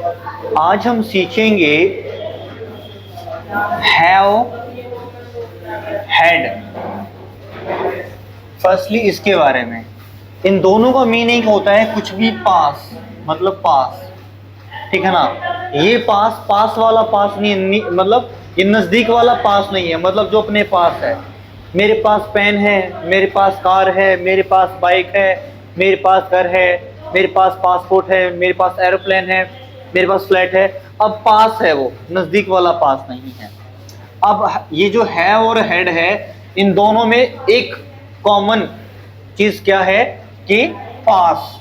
आज हम सीखेंगे हैव, हैड। फर्स्टली इसके बारे में, इन दोनों का मीनिंग होता है कुछ भी पास, मतलब पास, ठीक है ना। ये पास, पास वाला पास नहीं, मतलब ये नजदीक वाला पास नहीं है, मतलब जो अपने पास है। मेरे पास पेन है, मेरे पास कार है, मेरे पास बाइक है, मेरे पास घर है, मेरे पास पासपोर्ट है, मेरे पास एरोप्लेन है, मेरे पास फ्लैट है। अब पास है, वो नजदीक वाला पास नहीं है। अब ये जो है और हेड है, इन दोनों में एक कॉमन चीज क्या है कि पास।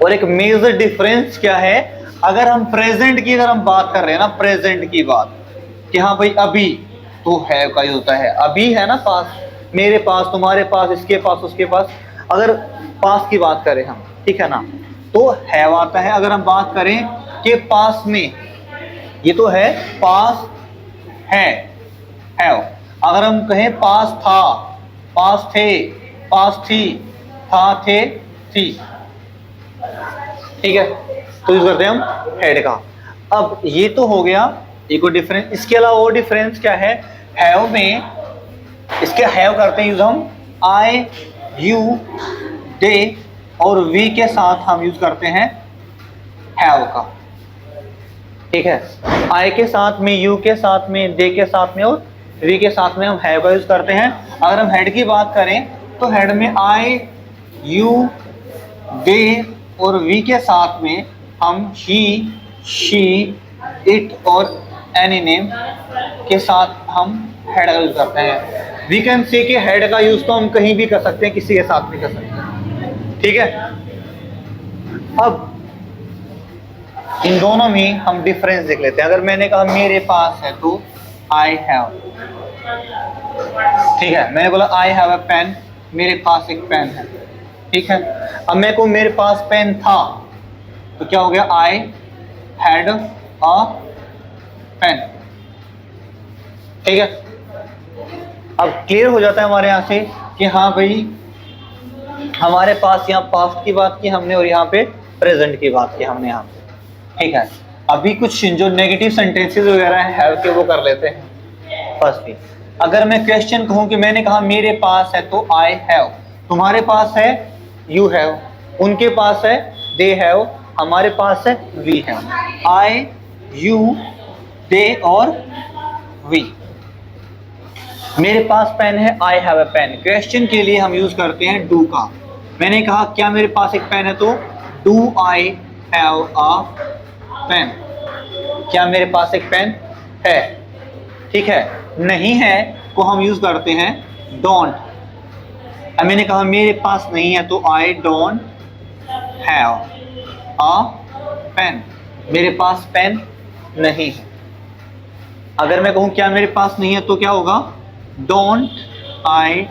और एक मेजर डिफरेंस क्या है, अगर हम प्रेजेंट की अगर हम बात कर रहे हैं ना, प्रेजेंट की बात कि हाँ भाई अभी, तो है का ही होता है, अभी है ना पास, मेरे पास, तुम्हारे पास, इसके पास, उसके पास। अगर पास की बात करें हम, ठीक है ना, तो हैव आता है। अगर हम बात करें कि पास में, ये तो है पास है, हैव। अगर हम कहें पास था, पास थे, पास थी, था, थे, थी, ठीक है, तो यूज करते हैं हम हेड का। अब ये तो हो गया एक और डिफरेंस। इसके अलावा और डिफरेंस क्या है, हैव में, इसके हैव करते हैं यूज हम आई, यू, दे और वी के साथ हम यूज करते हैं हैव का, ठीक है। आई के साथ में, यू के साथ में, दे के साथ में और वी के साथ में हम हैव का यूज करते हैं। अगर हम हेड की बात करें तो हेड में आई, यू, दे और वी के साथ में हम ही, शी, इट और एनी नेम के साथ हम हेड का यूज करते हैं। वी कैन से कि हेड का यूज तो हम कहीं भी कर सकते हैं, किसी के साथ भी कर सकते हैं, ठीक है। अब इन दोनों में हम डिफरेंस देख लेते हैं। अगर मैंने कहा मेरे पास है तो आई हैव, ठीक है। मैंने बोला आई हैव अ पेन, मेरे पास एक पेन है, ठीक है। अब मैं कहूं मेरे पास पेन था, तो क्या हो गया, आई हैड अ पेन, ठीक है। अब क्लियर हो जाता है हमारे यहाँ से कि हाँ भाई, हमारे पास यहाँ पास्ट की बात की हमने और यहाँ पे प्रेजेंट की बात की हमने यहाँ पे, ठीक है। अभी कुछ जो नेगेटिव सेंटेंसेस वगैरह हैं हैव के, वो कर लेते हैं। फर्स्टली अगर मैं क्वेश्चन कहूँ कि मैंने कहा मेरे पास है तो आई हैव, तुम्हारे पास है यू हैव, उनके पास है दे हैव, हमारे पास है we have. I, you, they और वी। मेरे पास पेन है, I have a pen. Question के लिए हम यूज करते हैं डू का। मैंने कहा क्या मेरे पास एक पेन है, तो do I have a pen, क्या मेरे पास एक पेन है, ठीक है। नहीं है को हम यूज करते हैं डोंट। अब मैंने कहा मेरे पास नहीं है तो I don't have a pen, मेरे पास पेन नहीं है। अगर मैं कहूं क्या मेरे पास नहीं है तो क्या होगा, don't I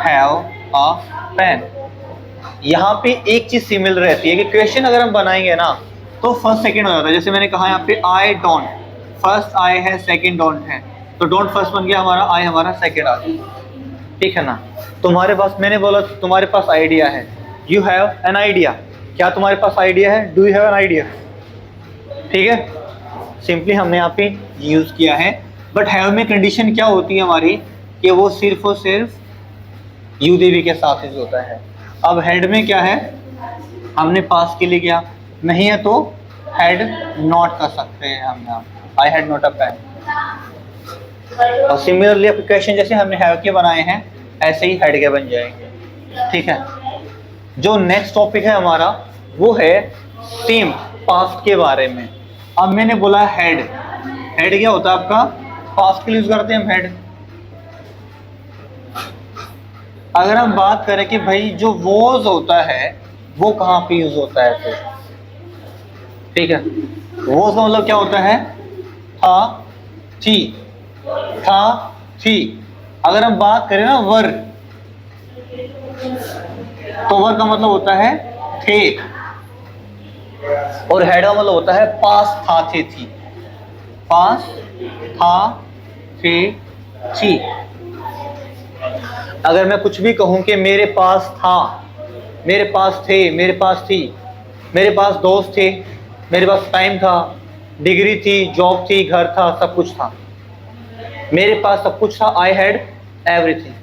have a pen. यहाँ पे एक चीज सिमिलर रहती है कि क्वेश्चन अगर हम बनाएंगे ना तो फर्स्ट सेकंड हो जाता है। जैसे मैंने कहा यहाँ पे आई डोंट, फर्स्ट आई है, सेकंड डोंट है, तो डोंट फर्स्ट बन गया हमारा, आई हमारा सेकंड आ गया, ठीक है ना। तुम्हारे पास, मैंने बोला तुम्हारे पास आइडिया है, यू हैव एन आइडिया, क्या तुम्हारे पास आइडिया है, do you have an idea, ठीक है। सिंपली हमने यहाँ पे यूज किया है। बट हैव में कंडीशन क्या होती है हमारी कि वो सिर्फ और सिर्फ यू देवी के साथ यूज होता है। अब हेड में क्या है, हमने पास के लिए किया, नहीं है तो हैड नॉट कर सकते हैं हम यहाँ, I had not a pen. और सिमिलरली क्वेश्चन जैसे हमने हैव के बनाए हैं ऐसे ही हेड के बन जाएंगे, ठीक है। जो नेक्स्ट टॉपिक है हमारा वो है सेम पास्ट के बारे में। अब मैंने बोला हेड, हेड क्या होता है आपका, पास्ट के लिए यूज करते हैं हम हेड। अगर हम बात करें कि भाई जो वॉज होता है वो कहाँ पे यूज होता है फिर, ठीक है। वॉज का मतलब क्या होता है, था, थी, था, थी। अगर हम बात करें ना वर, तो वर का मतलब होता है थे, और हेड का मतलब होता है पास, था, थे, थी। पास, था, थे, थी। अगर मैं कुछ भी कहूं कि मेरे पास था, मेरे पास थे, मेरे पास थी, मेरे पास दोस्त थे, मेरे पास टाइम था, डिग्री थी, जॉब थी, घर था, सब कुछ था, मेरे पास सब कुछ था। आई हैड एवरीथिंग,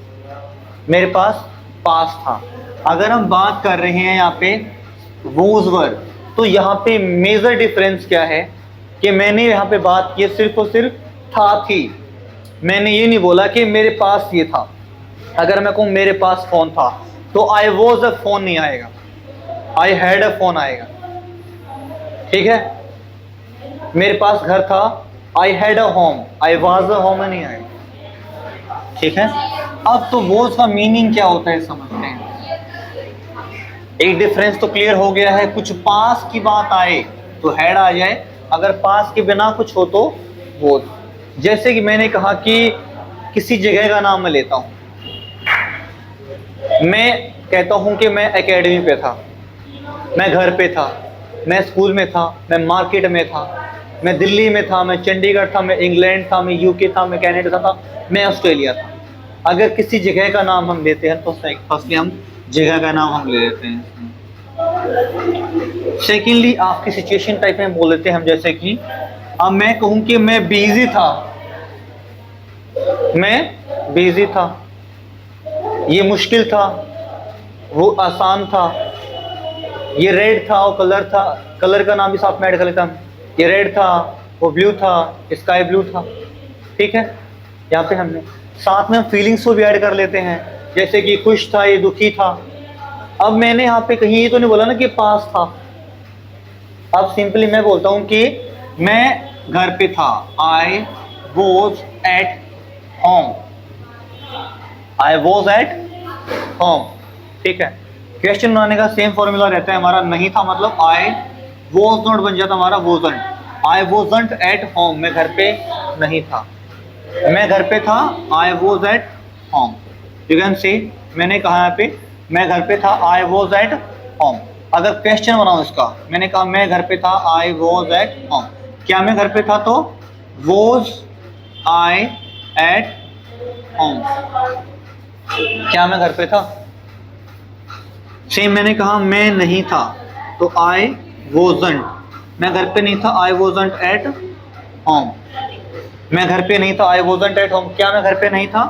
मेरे पास पास था। अगर हम बात कर रहे हैं यहाँ पे वोज वर, तो यहाँ पे मेजर डिफरेंस क्या है कि मैंने यहाँ पे बात की सिर्फ और सिर्फ था थी। मैंने ये नहीं बोला कि मेरे पास ये था। अगर मैं कहूँ मेरे पास फोन था तो आई वॉज अ फोन नहीं आएगा, आई हैड अ फोन आएगा। ठीक है, मेरे पास घर था, I had a home, I was a home नहीं आएगा। ठीक है, अब तो वॉज का मीनिंग क्या होता है समझते हैं। एक डिफरेंस तो क्लियर हो गया है, कुछ पास की बात आए तो हैड आ जाए, अगर पास के बिना कुछ हो तो वॉज। जैसे कि मैंने कहा कि किसी जगह का नाम मैं लेता हूं, मैं कहता हूं कि मैं एकेडमी पे था, मैं घर पे था, मैं स्कूल में था, मैं मार्केट में था, मैं दिल्ली में था, मैं चंडीगढ़ था, मैं इंग्लैंड था, मैं यूके था, मैं कनाडा था, मैं ऑस्ट्रेलिया था। अगर किसी जगह का नाम हम लेते हैं तो फर्स्टली हम जगह का नाम हम ले लेते हैं। सेकेंडली आपकी सिचुएशन टाइप में बोल लेते हैं हम, जैसे कि अब मैं कहूं कि मैं बिजी था, मैं बिजी था, ये मुश्किल था, वो आसान था, ये रेड था, वो कलर था, कलर का नाम भी साथ में ऐड कर लेता हूं, ये रेड था, वो ब्लू था, स्काई ब्लू था। ठीक है, यहाँ पे हमने साथ में हम फीलिंग्स को भी ऐड कर लेते हैं, जैसे कि खुश था, ये दुखी था। अब मैंने यहाँ पे कहीं ये तो नहीं बोला ना कि पास था, अब सिंपली मैं बोलता हूँ कि मैं घर पे था, I was at home, I was at home. ठीक है, क्वेश्चन बनाने का सेम फॉर्मूला रहता है हमारा, नहीं था मतलब आई वॉज नॉट बन जाता हमारा wasn't, I wasn't at home, मैं घर पे नहीं था, मैं घर पे था, I was at home. You can see, मैंने कहा यहाँ पे मैं घर पे था, आई वॉज एट होम। अगर क्वेश्चन बनाऊं इसका, मैंने कहा मैं घर पे था, आई वॉज एट होम, क्या मैं घर पे था तो वॉज आई एट होम, क्या मैं घर पे था। सेम मैंने कहा मैं नहीं था तो आई वॉजंट, मैं घर पे नहीं था, आई वॉजंट एट होम, मैं घर पे नहीं था, आई वॉजंट एट होम, क्या मैं घर पे नहीं था,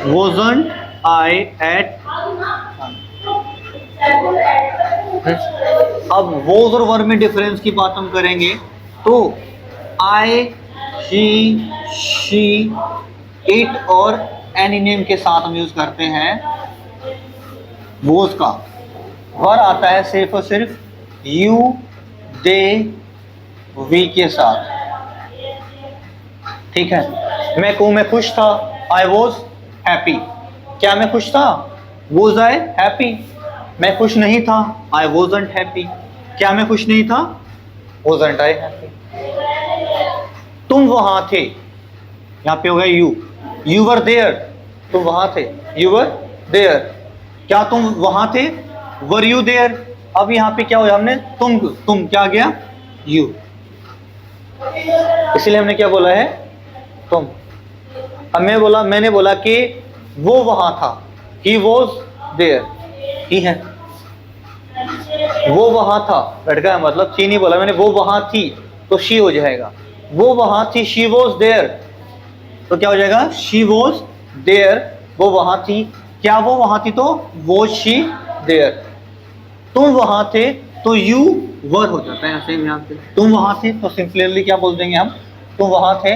वॉजंट आई एट होम। अब वॉज और वर में डिफरेंस की बात हम करेंगे तो आई, ही, शी, इट और एनी नेम के साथ हम यूज करते हैं वॉज का। वर आता है सिर्फ और सिर्फ यू, दे, वी के साथ। ठीक है, मैं कहूं मैं खुश था, आई वॉज हैप्पी, क्या मैं खुश था, वॉज आई हैप्पी। मैं खुश नहीं था, आई वॉजंट हैप्पी, क्या मैं खुश नहीं था, वॉजंट आई हैप्पी। तुम वहां थे, यहाँ पे हो गया यू, यू वर देयर, तुम वहां थे, यू वर देयर, क्या तुम वहां थे, वर यू देयर। अब यहाँ पे क्या हुआ, हमने तुम क्या गया, यू, इसलिए हमने क्या बोला है, तुम। अब मैंने बोला कि वो वहां था, ही वॉज देयर, ही है, वो वहां था, लड़का है मतलब शी नहीं बोला मैंने, वो वहां थी तो शी हो जाएगा, वो वहां थी, शी वॉज देयर, तो क्या हो जाएगा, शी वॉज देयर, वो वहां थी, क्या वो वहां थी तो वॉज शी देयर। तुम वहां थे तो यू वर हो जाता है, सेम यहाँ पे तुम वहां थे तो सिंपली क्या बोल देंगे हम, तुम वहां थे,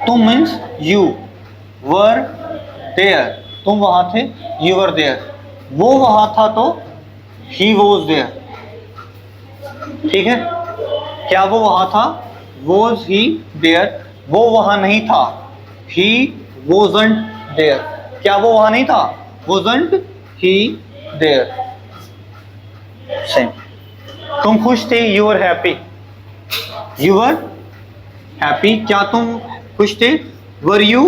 तुम मीन्स यू वर देयर, तुम वहां थे, यू वर देयर, वो वहां था तो ही वॉज देयर। ठीक है, क्या वो वहां था, वॉज ही देयर, वो वहां नहीं था, ही वॉजंट देयर, क्या वो वहां नहीं था, वॉजंट ही देयर। सेम, तुम खुश थे, you were happy, you were happy, क्या तुम खुश थे, वर यू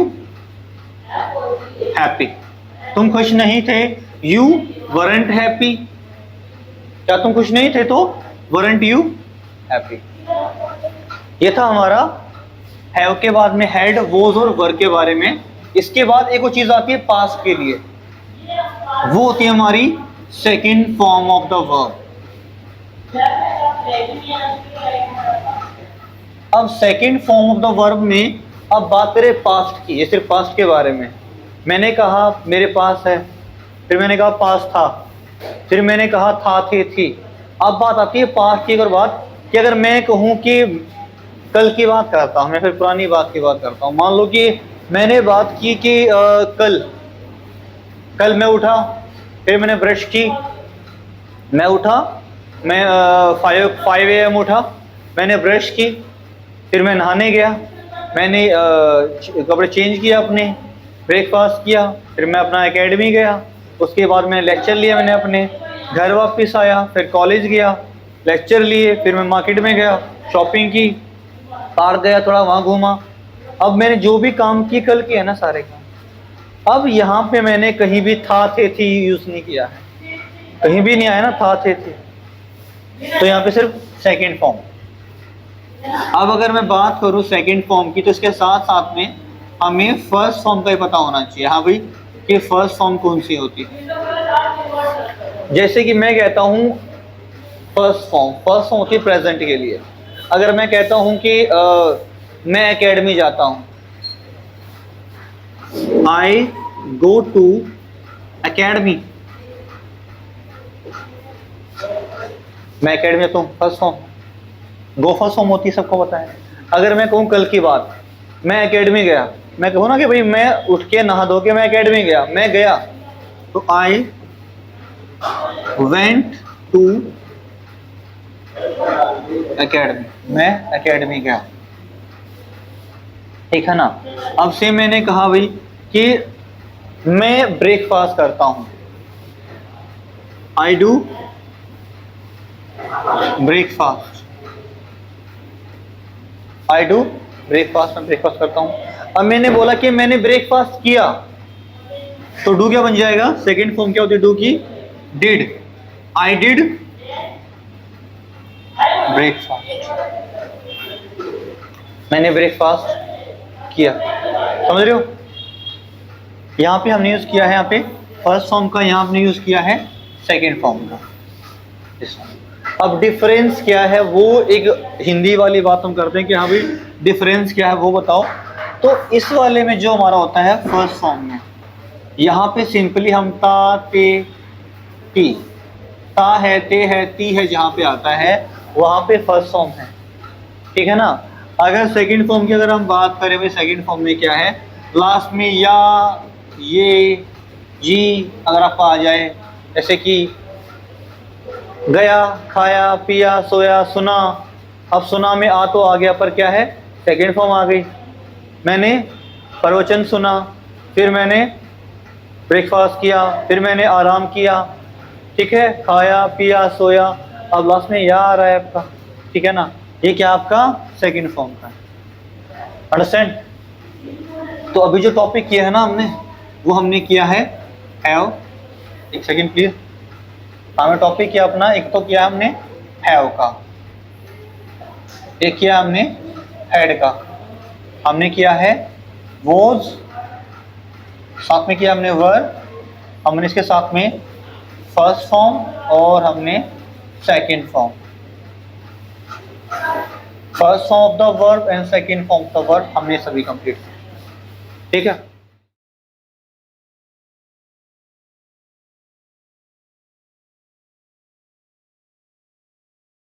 हैप्पी, तुम खुश नहीं थे, यू वरंट हैप्पी, क्या तुम खुश नहीं थे तो वरंट यू हैप्पी। ये था हमारा हैव के बाद में हैड, वॉज और वर के बारे में। इसके बाद एक और चीज आती है पास्ट के लिए। वो होती है हमारी second form of the verb. अब second form of the verb में अब बात करें पास्ट की, ये सिर्फ पास्ट के बारे में। मैंने कहा मेरे पास है, फिर मैंने कहा पास था, फिर मैंने कहा था थे थी। अब बात आती है पास्ट की। अगर बात कि अगर मैं कहूँ कि कल की बात करता हूँ, मैं फिर पुरानी बात की बात करता हूँ। मान लो कि मैंने बात की कि कल मैं उठा, फिर मैंने ब्रश की, मैं उठा, मैं 5 AM उठा, मैंने ब्रश की, फिर मैं नहाने गया, मैंने कपड़े चेंज किया अपने, ब्रेकफास्ट किया, फिर मैं अपना एकेडमी गया, उसके बाद मैंने लेक्चर लिया, मैंने अपने घर वापस आया, फिर कॉलेज गया, लेक्चर लिए, फिर मैं मार्केट में गया, शॉपिंग की, पार्क गया, थोड़ा वहाँ घूमा। अब मैंने जो भी काम किए कल के है ना सारे काम। अब यहाँ पे मैंने कहीं भी था थे थी यूज़ नहीं किया है, कहीं भी नहीं आया ना था थे थी, तो यहाँ पे सिर्फ सेकेंड फॉर्म। अब अगर मैं बात करूँ सेकेंड फॉर्म की, तो इसके साथ साथ में हमें फर्स्ट फॉर्म का ही पता होना चाहिए। हाँ भाई, कि फर्स्ट फॉर्म कौन सी होती है। जैसे कि मैं कहता हूँ फर्स्ट फॉर्म होती है प्रेजेंट के लिए। अगर मैं कहता हूँ कि मैं एकेडमी जाता हूँ, आई गो टू एकेडमी, मैं एकेडमी जाता हूँ, फर्स्ट फॉर्म। गो फर्स्ट फॉर्म होती है, सबको पता है। अगर मैं कहूँ कल की बात, मैं एकेडमी गया, मैं कहूँ ना कि भाई मैं उठ के नहा धो के मैं एकेडमी गया, मैं गया, तो आई वेंट टू एकेडमी, मैं एकेडमी गया, ठीक है ना। अब से मैंने कहा भाई कि मैं ब्रेकफास्ट करता हूं, I do breakfast, I do breakfast, मैं ब्रेकफास्ट करता हूं। अब मैंने बोला कि मैंने ब्रेकफास्ट किया, तो डू क्या बन जाएगा, सेकेंड फॉर्म क्या होती है डू की, डिड, आई डिड ब्रेकफास्ट, मैंने ब्रेकफास्ट किया। समझ रहे हो, यहां पे हमने यूज किया है, यहाँ पे फर्स्ट फॉर्म का, यहां हमने यूज किया है सेकेंड फॉर्म का। अब डिफरेंस क्या है, वो एक हिंदी वाली बात हम करते हैं कि हाँ भाई डिफरेंस क्या है वो बताओ। तो इस वाले में जो हमारा होता है फर्स्ट फॉर्म में, यहाँ पे सिंपली हम ता ते ती, ता है, ते है, ती है, जहाँ पे आता है वहाँ पे फर्स्ट फॉर्म है, ठीक है ना। अगर सेकंड फॉर्म की अगर हम बात करें, भाई सेकंड फॉर्म में क्या है, लास्ट में या, ये, जी अगर आपका आ जाए, जैसे कि गया, खाया, पिया, सोया, सुना। अब सुना में आ तो आ गया, पर क्या है, सेकंड फॉर्म आ गई। मैंने प्रवचन सुना, फिर मैंने ब्रेकफास्ट किया, फिर मैंने आराम किया, ठीक है, खाया, पिया, सोया। अब लास्ट में या आ रहा है आपका, ठीक है ना, ये क्या आपका सेकंड फॉर्म का है। अंडरस्टैंड। तो अभी जो टॉपिक किया है ना हमने, वो हमने किया है हैव। एक सेकंड प्लीज, हमने टॉपिक किया अपना, एक तो किया हमने हैव का, एक किया हमने हैड का, हमने किया है वॉज, साथ में किया हमने वर, हमने इसके साथ में फर्स्ट फॉर्म और हमने second form, first form of the verb and second form of the verb हमने सभी कंप्लीट किया, ठीक है।